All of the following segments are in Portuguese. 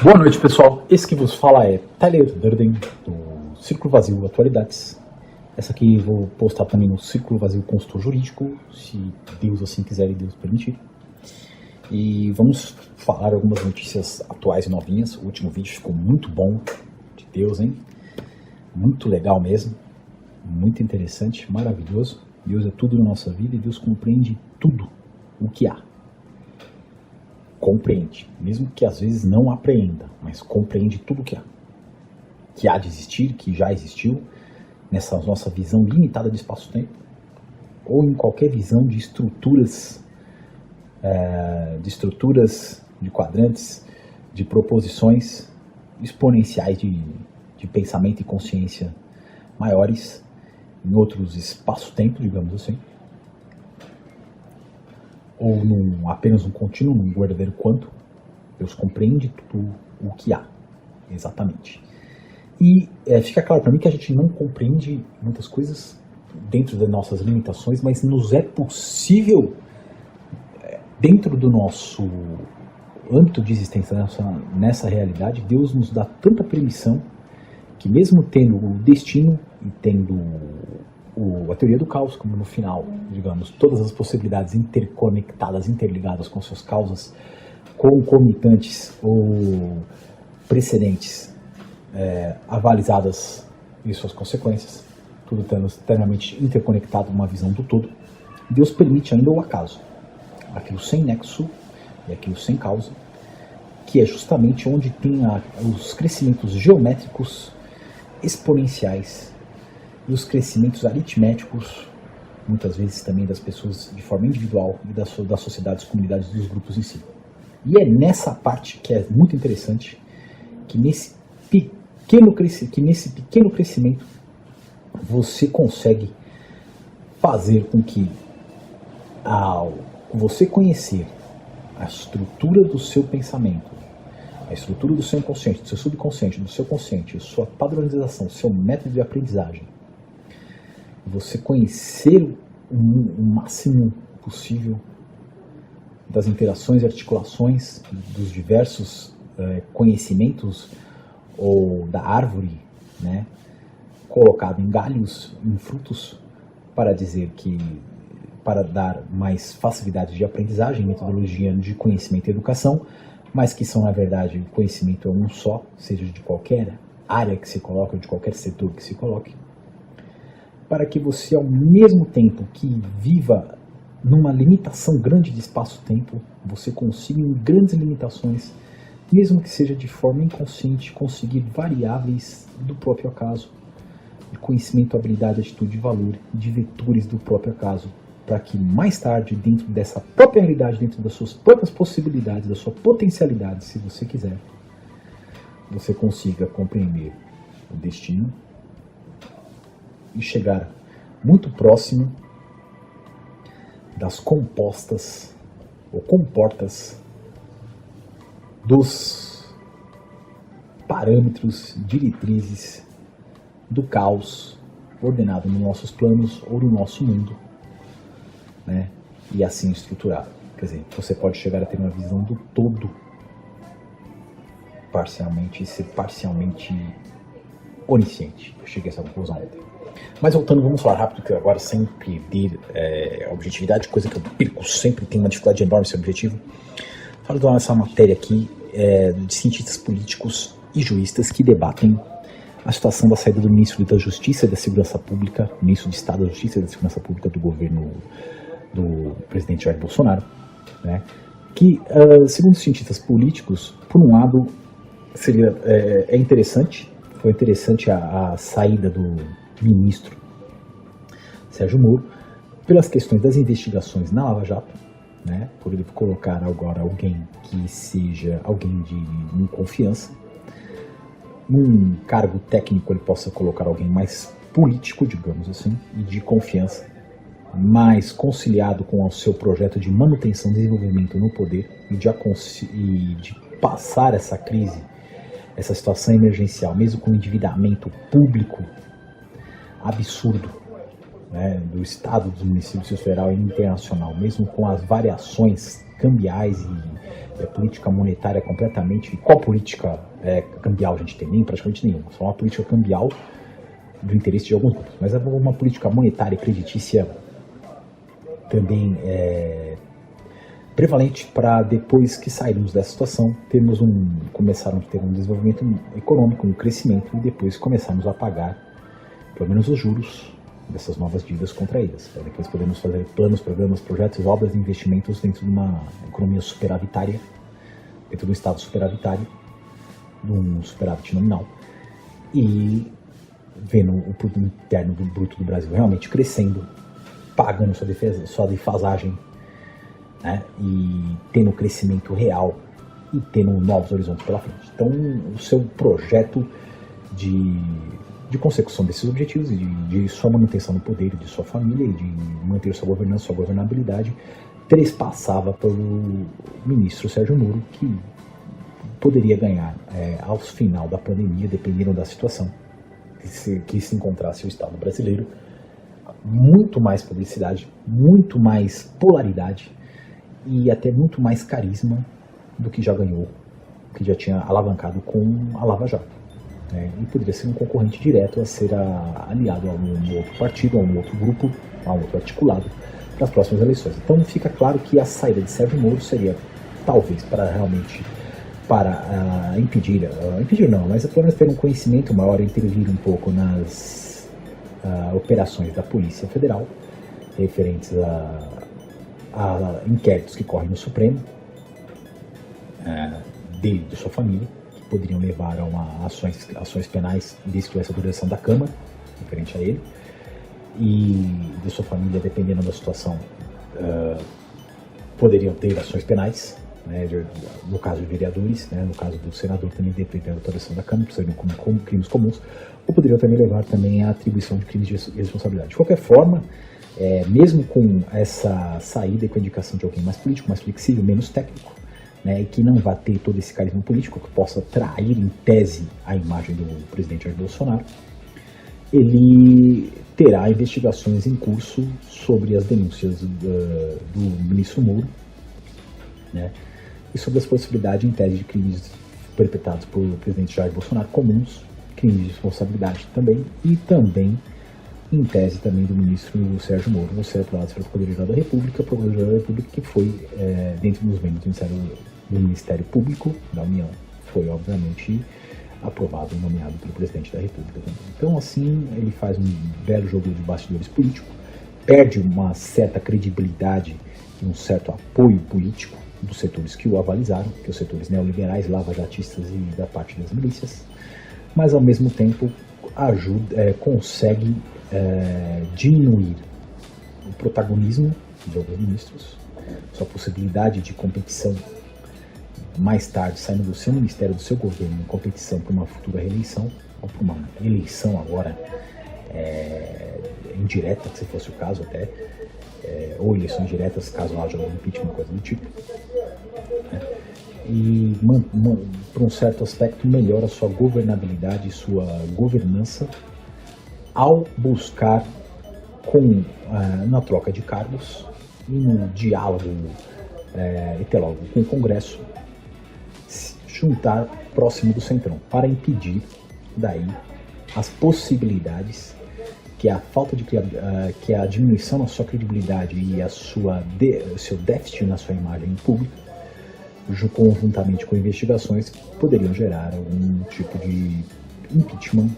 Boa noite, pessoal. Esse que vos fala é Tyler Durden, do Círculo Vazio Atualidades. Essa aqui eu vou postar também no Círculo Vazio Consultor Jurídico, se Deus assim quiser e Deus permitir. E vamos falar algumas notícias atuais e novinhas. O último vídeo ficou muito bom, de Deus, hein? Muito legal mesmo, muito interessante, maravilhoso. Deus é tudo na nossa vida e Deus compreende tudo o que há. Compreende, mesmo que às vezes não apreenda, mas compreende tudo que há de existir, que já existiu, nessa nossa visão limitada de espaço-tempo, ou em qualquer visão de estruturas, de quadrantes, de proposições exponenciais de pensamento e consciência maiores, em outros espaço-tempo, digamos assim, ou apenas um contínuo, num verdadeiro quanto. Deus compreende tudo o que há, exatamente. E fica claro para mim que a gente não compreende muitas coisas dentro das nossas limitações, mas nos é possível, dentro do nosso âmbito de existência, nessa realidade, Deus nos dá tanta permissão que, mesmo tendo o destino e tendo a teoria do caos, como no final, digamos, todas as possibilidades interconectadas, interligadas com suas causas concomitantes ou precedentes, avalizadas e suas consequências, tudo tendo extremamente interconectado, uma visão do todo, Deus permite ainda o acaso, aquilo sem nexo e aquilo sem causa, que é justamente onde tem os crescimentos geométricos exponenciais e os crescimentos aritméticos, muitas vezes também das pessoas de forma individual e das sociedades, comunidades, dos grupos em si. E é nessa parte que é muito interessante, que nesse pequeno crescimento você consegue fazer com que, ao você conhecer a estrutura do seu pensamento, a estrutura do seu inconsciente, do seu subconsciente, do seu consciente, a sua padronização, o seu método de aprendizagem, você conhecer o máximo possível das interações e articulações dos diversos conhecimentos ou da árvore, né, colocado em galhos, em frutos, para dar mais facilidade de aprendizagem, metodologia de conhecimento e educação, mas que são, na verdade, o conhecimento é um só, seja de qualquer área que se coloque, ou de qualquer setor que se coloque, para que você, ao mesmo tempo que viva numa limitação grande de espaço-tempo, você consiga, em grandes limitações, mesmo que seja de forma inconsciente, conseguir variáveis do próprio acaso, de conhecimento, habilidade, atitude e valor, de vetores do próprio acaso, para que mais tarde, dentro dessa própria realidade, dentro das suas próprias possibilidades, da sua potencialidade, se você quiser, você consiga compreender o destino e chegar muito próximo das compostas ou comportas dos parâmetros, diretrizes do caos ordenado nos nossos planos ou no nosso mundo, né? E assim estruturado. Quer dizer, você pode chegar a ter uma visão do todo parcialmente e ser parcialmente onisciente. Eu cheguei a essa conclusão ontem. Mas voltando, vamos falar rápido, que agora, sem perder a objetividade, coisa que eu perco sempre, tenho uma dificuldade enorme nesse objetivo. Falo dessa matéria aqui de cientistas políticos e juristas que debatem a situação da saída do ministro da Justiça e da Segurança Pública, ministro de Estado da Justiça e da Segurança Pública do governo do presidente Jair Bolsonaro, né? Que, segundo os cientistas políticos, por um lado, foi interessante a saída do ministro Sérgio Moro, pelas questões das investigações na Lava Jato, né, por ele colocar agora alguém que seja alguém de confiança. Num cargo técnico ele possa colocar alguém mais político, digamos assim, e de confiança, mais conciliado com o seu projeto de manutenção e desenvolvimento no poder e de passar essa crise, essa situação emergencial, mesmo com endividamento público absurdo, né, do Estado, dos municípios federal e internacional, mesmo com as variações cambiais e a política monetária completamente... Qual política cambial a gente tem? Nem praticamente nenhuma. Só uma política cambial do interesse de alguns grupos. Mas é uma política monetária e creditícia também prevalente para, depois que sairmos dessa situação, começarmos a ter um desenvolvimento econômico, um crescimento, e depois começarmos a pagar, pelo menos, os juros dessas novas dívidas contraídas. Depois podemos fazer planos, programas, projetos, obras e investimentos dentro de uma economia superavitária, dentro de um estado superavitário, de um superávit nominal, e vendo o produto interno bruto do Brasil realmente crescendo, pagando sua defasagem, né, e tendo crescimento real e tendo novos horizontes pela frente. Então, o seu projeto de consecução desses objetivos e de sua manutenção no poder de sua família e de manter sua governança, sua governabilidade, trespassava pelo ministro Sérgio Moro, que poderia ganhar ao final da pandemia, dependendo da situação que se encontrasse o Estado brasileiro, muito mais publicidade, muito mais polaridade e até muito mais carisma do que já ganhou, que já tinha alavancado com a Lava Jato. E poderia ser um concorrente direto a ser aliado a um outro partido, a um outro grupo, a um outro articulado para as próximas eleições. Então fica claro que a saída de Sérgio Moro seria, talvez, para impedir não, mas pelo menos ter um conhecimento maior, intervir um pouco nas operações da Polícia Federal, referentes a inquéritos que correm no Supremo, dele e de sua família, que poderiam levar a ações penais, desde que tivesse autorização da Câmara, referente a ele, e de sua família, dependendo da situação, poderiam ter ações penais, né, no caso de vereadores, né, no caso do senador também dependendo da autorização da Câmara, seriam como crimes comuns, ou poderiam também levar também à atribuição de crimes de responsabilidade. De qualquer forma, mesmo com essa saída e com a indicação de alguém mais político, mais flexível, menos técnico, né, e que não vai ter todo esse carisma político, que possa trair em tese a imagem do presidente Jair Bolsonaro, ele terá investigações em curso sobre as denúncias do ministro Moro, né, e sobre as possibilidades em tese de crimes perpetrados por presidente Jair Bolsonaro comuns, crimes de responsabilidade também, e também em tese também do ministro Sérgio Moro, no ser aprovado pelo Poder-Geral da República, Procurador da República, que foi dentro dos membros do Ministério Público da União, foi obviamente aprovado e nomeado pelo Presidente da República também. Então, assim, ele faz um belo jogo de bastidores político, perde uma certa credibilidade e um certo apoio político dos setores que o avalizaram, que os setores neoliberais, lavajatistas e da parte das milícias, mas ao mesmo tempo consegue diminuir o protagonismo de alguns ministros, sua possibilidade de competição mais tarde, saindo do seu ministério, do seu governo, em competição por uma futura reeleição, ou por uma eleição agora indireta, se fosse o caso até, ou eleições diretas, caso haja algum impeachment, coisa do tipo, né? E por um certo aspecto melhora sua governabilidade e sua governança ao buscar na troca de cargos e no diálogo com o Congresso se juntar próximo do Centrão para impedir daí as possibilidades que a falta de que a diminuição na sua credibilidade e seu déficit na sua imagem pública, conjuntamente com investigações, poderiam gerar algum tipo de impeachment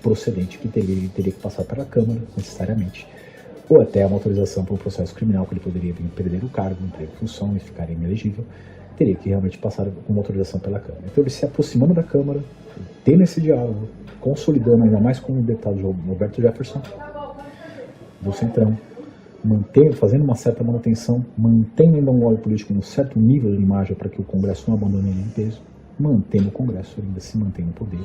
procedente que teria que passar pela Câmara, necessariamente, ou até uma autorização para um processo criminal, que ele poderia vir perder o cargo, emprego, função e ficar inelegível, teria que realmente passar com uma autorização pela Câmara. Então ele se aproximando da Câmara, tendo esse diálogo, consolidando ainda mais com o deputado Roberto Jefferson, do Centrão, fazendo uma certa manutenção, mantendo ainda um óleo político num certo nível de imagem para que o Congresso não abandone ele em peso, mantendo o Congresso ainda se mantém no poder,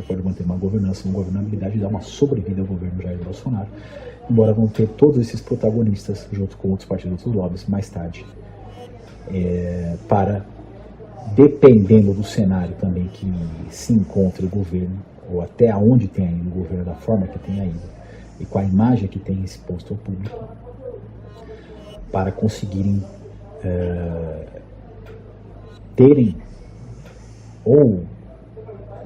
pode manter uma governança, uma governabilidade e dar uma sobrevida ao governo Jair Bolsonaro, embora vão ter todos esses protagonistas, junto com outros partidos, outros lobbies, mais tarde, para, dependendo do cenário também que se encontre o governo, ou até aonde tenha ido o governo, da forma que tenha ido, e com a imagem que tem exposto ao público, para conseguirem terem ou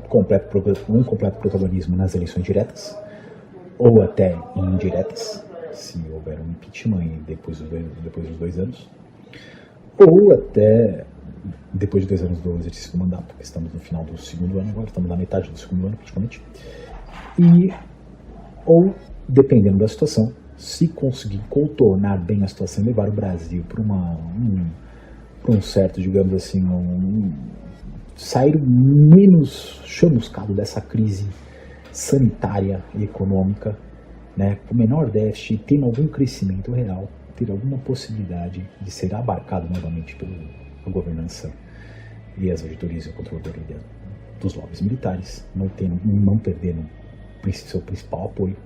um completo protagonismo nas eleições diretas, ou até indiretas, se houver um impeachment e depois dos 2 anos, ou até depois de 2 anos do exercício do mandato, porque estamos no final do segundo ano agora, estamos na metade do segundo ano praticamente, ou, dependendo da situação, se conseguir contornar bem a situação e levar o Brasil para um certo, digamos assim, sair menos chamuscado dessa crise sanitária e econômica, né, com menor déficit, tendo algum crescimento real, ter alguma possibilidade de ser abarcado novamente pela governança e as auditorias e o controle dos lobbies militares, não perdendo seu principal apoio,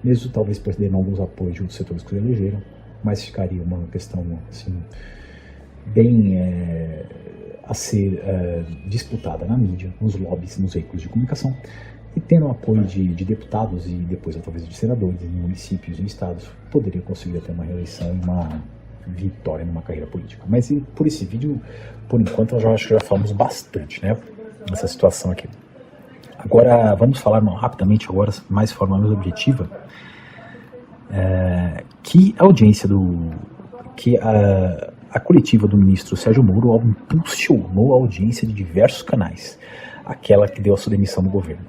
mesmo talvez perdendo alguns apoios de outros setores que elegeram, mas ficaria uma questão assim, bem a ser disputada na mídia, nos lobbies, nos veículos de comunicação, e tendo o apoio de deputados e depois talvez de senadores em municípios e estados, poderia conseguir até uma reeleição e uma vitória numa carreira política. Mas por esse vídeo, por enquanto, eu acho que já falamos bastante, né, nessa situação aqui. Agora, vamos falar rapidamente, agora mais de forma mais objetiva, que a audiência a coletiva do ministro Sérgio Moro impulsionou a audiência de diversos canais, aquela que deu a sua demissão do governo,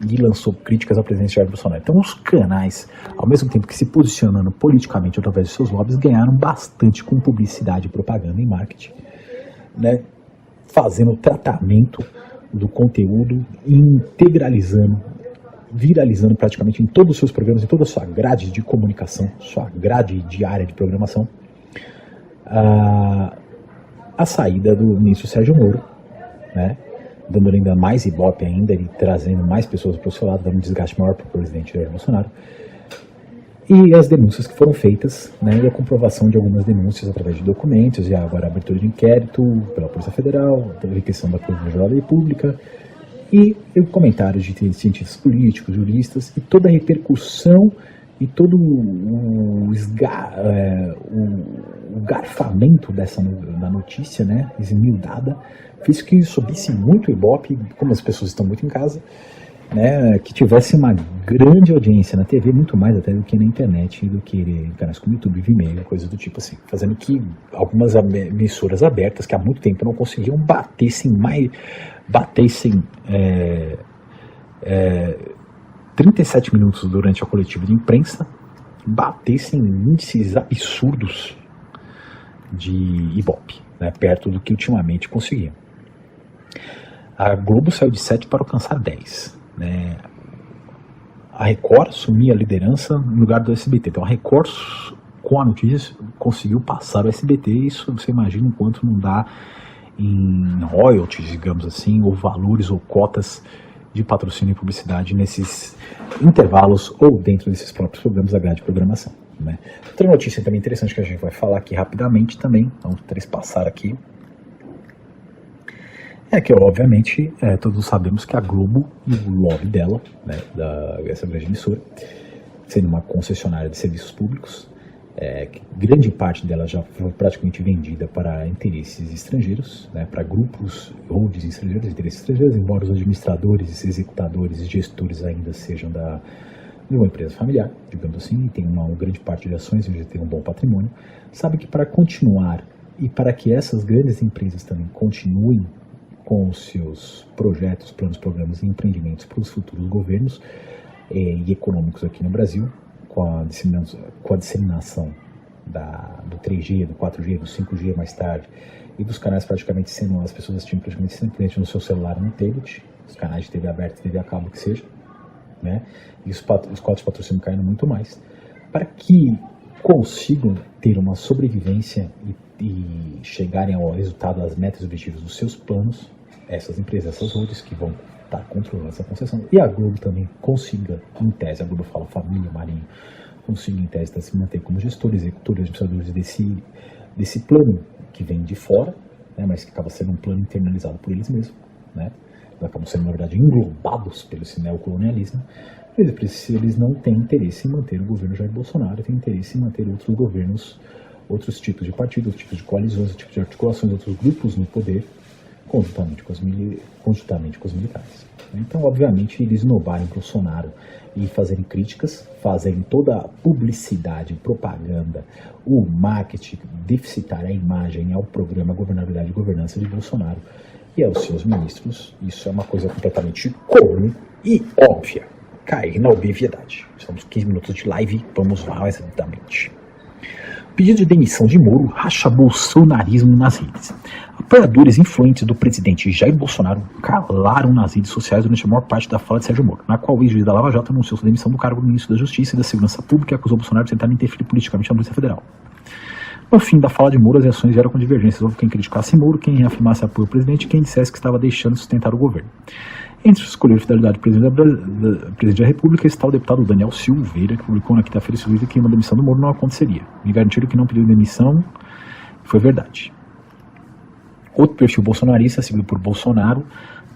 e lançou críticas ao presidente Jair Bolsonaro. Então os canais, ao mesmo tempo que se posicionando politicamente através de seus lobbies, ganharam bastante com publicidade, propaganda e marketing, né, fazendo tratamento do conteúdo, integralizando, viralizando praticamente em todos os seus programas, em toda a sua grade de comunicação, sua grade diária de programação, a saída do ministro Sérgio Moro, né, dando ainda mais ibope ainda, ele trazendo mais pessoas para o seu lado, dando um desgaste maior para o presidente Jair Bolsonaro, e as denúncias que foram feitas, né, e a comprovação de algumas denúncias através de documentos, e agora a abertura de inquérito pela Polícia Federal, a questão da Procuradoria da República, e comentários de cientistas políticos, juristas, e toda a repercussão e todo o garfamento da notícia, né, esmiuçada, fez que subisse muito o Ibope, como as pessoas estão muito em casa, né, que tivesse uma grande audiência na TV, muito mais até do que na internet, do que em canais como YouTube, Vimeo, coisas do tipo assim, fazendo que algumas emissoras abertas, que há muito tempo não conseguiam, batessem 37 minutos durante a coletiva de imprensa, batessem índices absurdos de Ibope, né, perto do que ultimamente conseguiam. A Globo saiu de 7 para alcançar 10. Né? A Record assumia a liderança no lugar do SBT. Então a Record, com a notícia, conseguiu passar o SBT. Isso você imagina o quanto não dá em royalties, digamos assim, ou valores ou cotas de patrocínio e publicidade nesses intervalos ou dentro desses próprios programas da grade de programação. Né? Outra notícia também interessante que a gente vai falar aqui rapidamente também, vamos passar aqui, é que, obviamente, todos sabemos que a Globo e o lobby dela, né, essa grande emissora, sendo uma concessionária de serviços públicos, que grande parte dela já foi praticamente vendida para interesses estrangeiros, né, para grupos holdings estrangeiros, interesses estrangeiros, embora os administradores, executadores e gestores ainda sejam de uma empresa familiar, digamos assim, e tem uma grande parte de ações, onde tem um bom patrimônio, sabe que para continuar e para que essas grandes empresas também continuem com os seus projetos, planos, programas e empreendimentos para os futuros governos e econômicos aqui no Brasil, com a disseminação do 3G, do 4G, do 5G mais tarde, e dos canais praticamente sendo, as pessoas assistindo praticamente sempre no seu celular no tablet, os canais de TV aberta, TV a cabo que seja, né? E os cotas de patrocínio caindo muito mais, para que consigam ter uma sobrevivência e chegarem ao resultado, às metas e objetivos dos seus planos, essas empresas, essas holdings que vão estar controlando essa concessão, e a Globo também consiga, em tese, a Globo fala família, Marinho, consiga em tese se manter como gestor, executor, administradores desse plano que vem de fora, né, mas que acaba sendo um plano internalizado por eles mesmos, né, acabam sendo, na verdade, englobados pelo esse neocolonialismo, Eles não têm interesse em manter o governo Jair Bolsonaro, têm interesse em manter outros governos, outros tipos de partidos, outros tipos de coalizões, outros tipos de articulações, outros grupos no poder, conjuntamente com os militares. Então, obviamente, eles inovarem Bolsonaro e fazerem críticas, fazerem toda a publicidade, propaganda, o marketing, deficitar a imagem ao programa Governabilidade e Governança de Bolsonaro e aos seus ministros, isso é uma coisa completamente comum e óbvia. Cair na obviedade. Estamos 15 minutos de live, vamos lá exatamente. Pedido de demissão de Moro racha bolsonarismo nas redes. Apoiadores influentes do presidente Jair Bolsonaro calaram nas redes sociais durante a maior parte da fala de Sérgio Moro, na qual o ex-juiz da Lava Jato anunciou sua demissão do cargo do ministro da Justiça e da Segurança Pública e acusou Bolsonaro de tentar interferir politicamente na Polícia Federal. No fim da fala de Moro, as reações vieram com divergências. Houve quem criticasse Moro, quem reafirmasse apoio ao presidente e quem dissesse que estava deixando de sustentar o governo. Entre os escolher fidelidade do presidente da República está o deputado Daniel Silveira, que publicou na quinta-feira esse vídeo que uma demissão do Moro não aconteceria. Me garantiram que não pediu demissão, foi verdade. Outro perfil bolsonarista, seguido por Bolsonaro,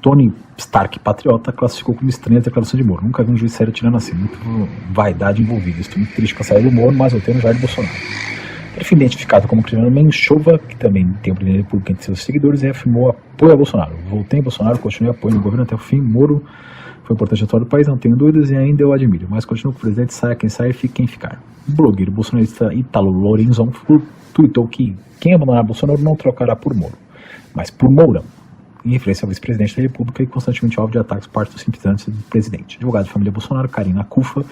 Tony Stark Patriota, classificou como estranha a declaração de Moro. Nunca vi um juiz sério tirando assim, muito vaidade envolvida. Estou muito triste com a saída do Moro, mas eu tenho no Jair Bolsonaro. Perfil identificado como Cristiano Menchova, que também tem o presidente da República entre seus seguidores, reafirmou apoio a Bolsonaro. Voltei em Bolsonaro, continuei apoiando o governo até o fim. Moro foi importante a história do país, não tenho dúvidas e ainda eu admiro. Mas continuo com o presidente, saia quem saia, fique quem ficar. O blogueiro bolsonarista Italo Lorenzon tweetou que quem abandonar Bolsonaro não trocará por Moro, mas por Mourão, em referência ao vice-presidente da República e constantemente alvo de ataques por parte dos simpatizantes do presidente. Advogado de família Bolsonaro, Karina Cufa,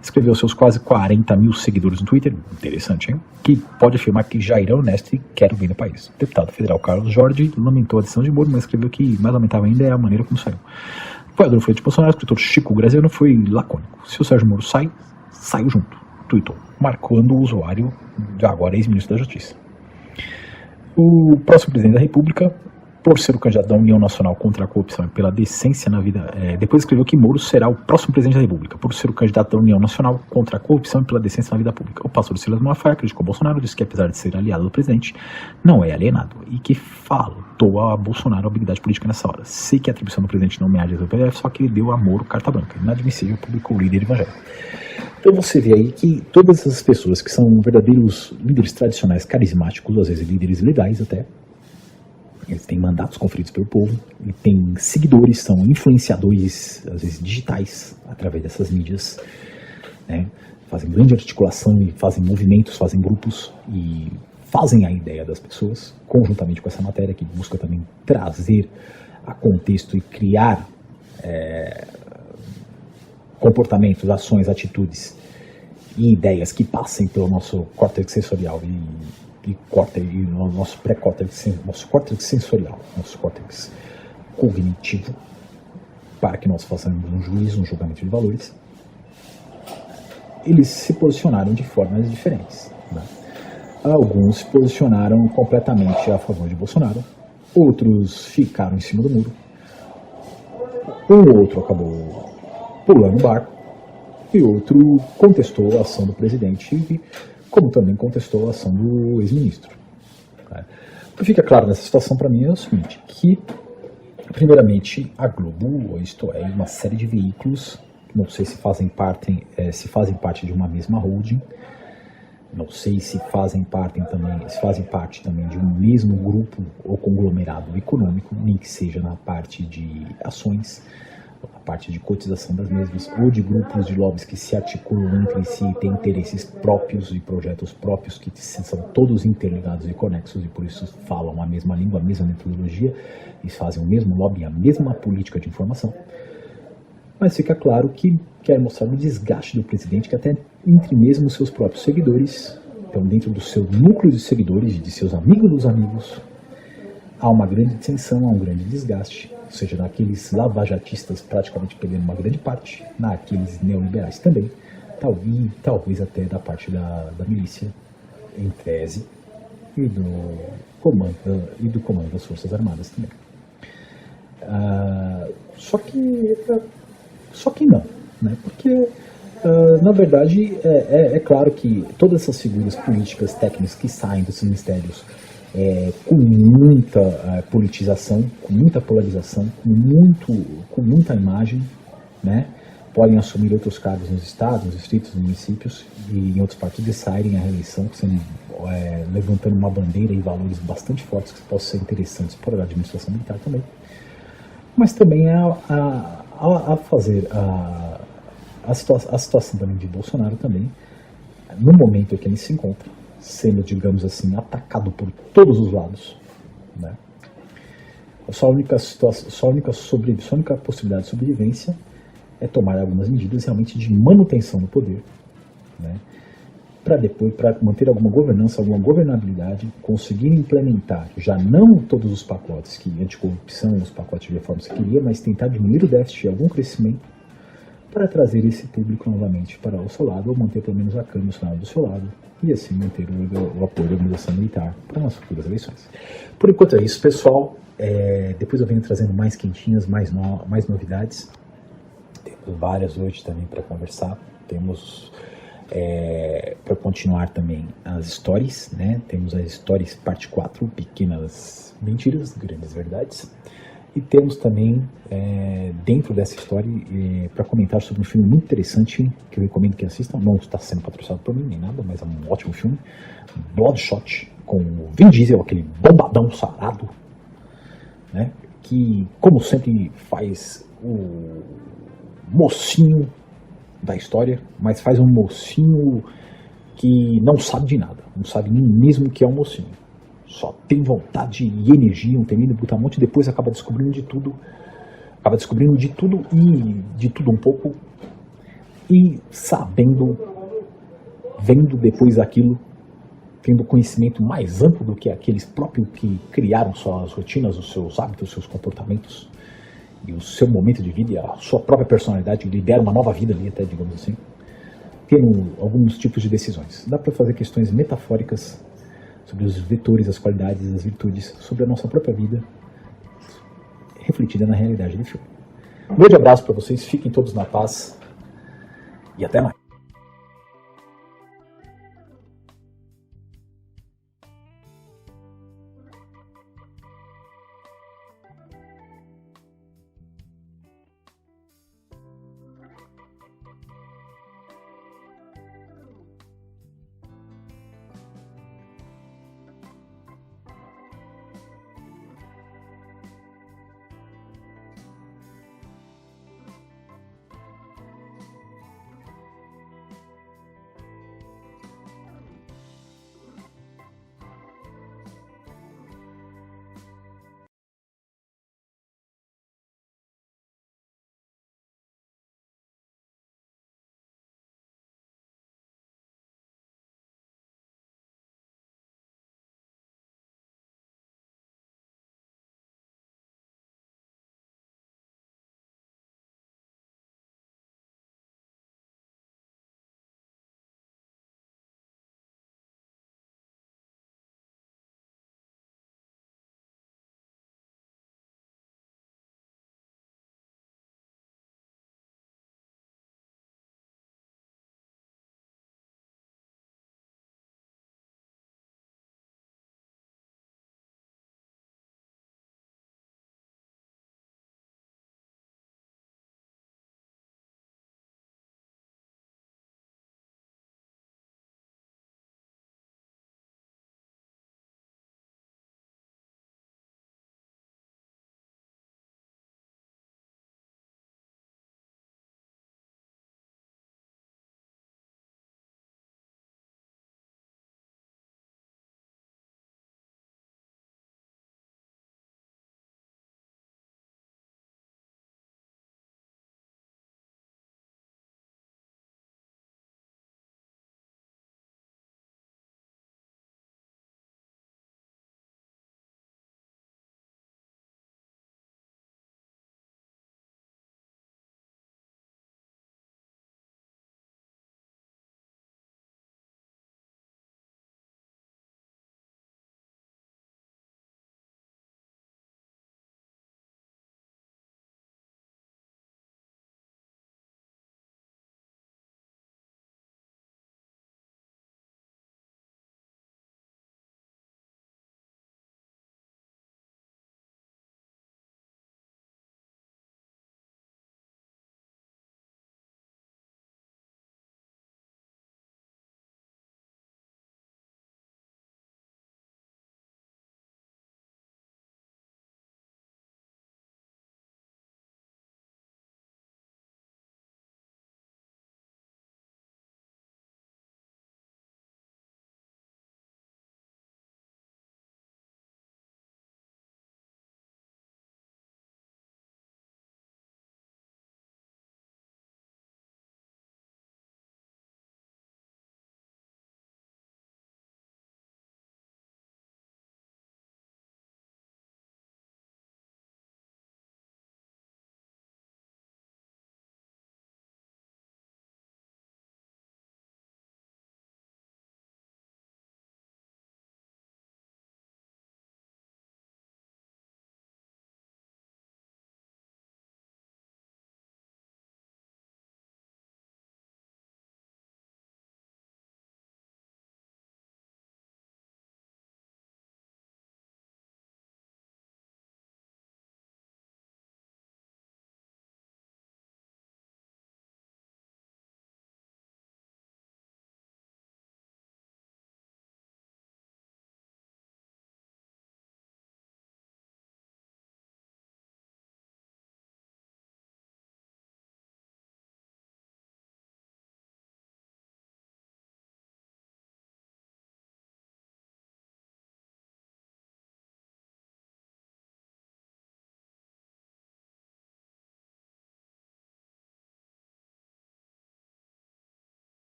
escreveu seus quase 40 mil seguidores no Twitter, interessante, hein? Que pode afirmar que Jair é honesto e quer o bem do país. O deputado federal Carlos Jorge lamentou a decisão de Moro, mas escreveu que mais lamentável ainda é a maneira como saiu. O apoiador foi de Bolsonaro, o escritor Chico Graziano foi lacônico. Se o Sérgio Moro sai, saiu junto, tweetou, marcando o usuário, agora ex-ministro da Justiça. O próximo presidente da República, por ser o candidato da União Nacional contra a Corrupção e pela decência na vida... depois escreveu que Moro será o próximo presidente da República, por ser o candidato da União Nacional contra a Corrupção e pela decência na vida pública. O pastor Silas Malafaia criticou Bolsonaro, disse que apesar de ser aliado do presidente, não é alienado, e que faltou a Bolsonaro a habilidade política nessa hora. Sei que a atribuição do presidente não me age do PDF, só que ele deu a Moro carta branca. Inadmissível, publicou o líder evangélico. Então você vê aí que todas essas pessoas que são verdadeiros líderes tradicionais, carismáticos, às vezes líderes legais até, eles têm mandatos conferidos pelo povo, e têm seguidores, são influenciadores, às vezes digitais, através dessas mídias, né? Fazem grande articulação e fazem movimentos, fazem grupos e fazem a ideia das pessoas, conjuntamente com essa matéria que busca também trazer a contexto e criar comportamentos, ações, atitudes e ideias que passem pelo nosso córtex sensorial e nosso pré-córtex, nosso córtex sensorial, nosso córtex cognitivo, para que nós façamos um juízo, um julgamento de valores. Eles se posicionaram de formas diferentes, né? Alguns se posicionaram completamente a favor de Bolsonaro, outros ficaram em cima do muro, um outro acabou pulando o barco e outro contestou a ação do presidente, como também contestou a ação do ex-ministro. O que fica claro nessa situação para mim é o seguinte, que primeiramente a Globo, isto é, uma série de veículos, não sei se fazem parte de uma mesma holding, não sei se fazem parte também de um mesmo grupo ou conglomerado econômico, nem que seja na parte de ações, a parte de cotização das mesmas, ou de grupos de lobbies que se articulam entre si e têm interesses próprios e projetos próprios que são todos interligados e conexos e por isso falam a mesma língua, a mesma metodologia e fazem o mesmo lobby, a mesma política de informação. Mas fica claro que quer mostrar o desgaste do presidente, que até entre mesmo os seus próprios seguidores, então dentro do seu núcleo de seguidores e de seus amigos dos amigos, há uma grande tensão, há um grande desgaste, ou seja, naqueles lavajatistas praticamente perdendo uma grande parte, naqueles neoliberais também, talvez até da parte da milícia, em tese, e do comando das Forças Armadas também. Só que não, né? Porque, na verdade, é claro que todas essas figuras políticas, técnicas que saem desses ministérios com muita politização, com muita polarização, com muita imagem, né? podem assumir outros cargos nos estados, nos distritos, nos municípios e em outros partidos e saírem à reeleição, levantando uma bandeira e valores bastante fortes que possam ser interessantes para a administração militar também. Mas também a situação também de Bolsonaro também, no momento em que ele se encontra, sendo, digamos assim, atacado por todos os lados, né? Sua única possibilidade de sobrevivência é tomar algumas medidas realmente de manutenção do poder, né? Para depois, para manter alguma governança, alguma governabilidade, conseguir implementar já não todos os pacotes que anticorrupção, os pacotes de reformas que queria, mas tentar diminuir o déficit e algum crescimento para trazer esse público novamente para o seu lado, ou manter pelo menos a Câmara Nacional do seu lado, e assim manter o apoio da organização militar para as futuras eleições. Por enquanto é isso, pessoal. Depois eu venho trazendo mais quentinhas, mais novidades. Temos várias hoje também para conversar. Temos para continuar também as stories, né? Temos as stories parte 4, pequenas mentiras, grandes verdades. E temos também, dentro dessa história, para comentar sobre um filme muito interessante, que eu recomendo que assistam. Não está sendo patrocinado por mim, nem nada, mas é um ótimo filme. Bloodshot, com o Vin Diesel, aquele bombadão sarado, né? Que, como sempre, faz o mocinho da história, mas faz um mocinho que não sabe de nada, não sabe nem mesmo o que é um mocinho. Só tem vontade e energia, um temendo brutamonte, e depois acaba descobrindo de tudo e de tudo um pouco, e sabendo, vendo depois aquilo, tendo conhecimento mais amplo do que aqueles próprios que criaram suas rotinas, os seus hábitos, os seus comportamentos, e o seu momento de vida, e a sua própria personalidade, lidera uma nova vida ali, até, digamos assim, tendo alguns tipos de decisões. Dá para fazer questões metafóricas sobre os vetores, as qualidades, as virtudes, sobre a nossa própria vida, refletida na realidade do filme. Um grande abraço para vocês, fiquem todos na paz e até mais.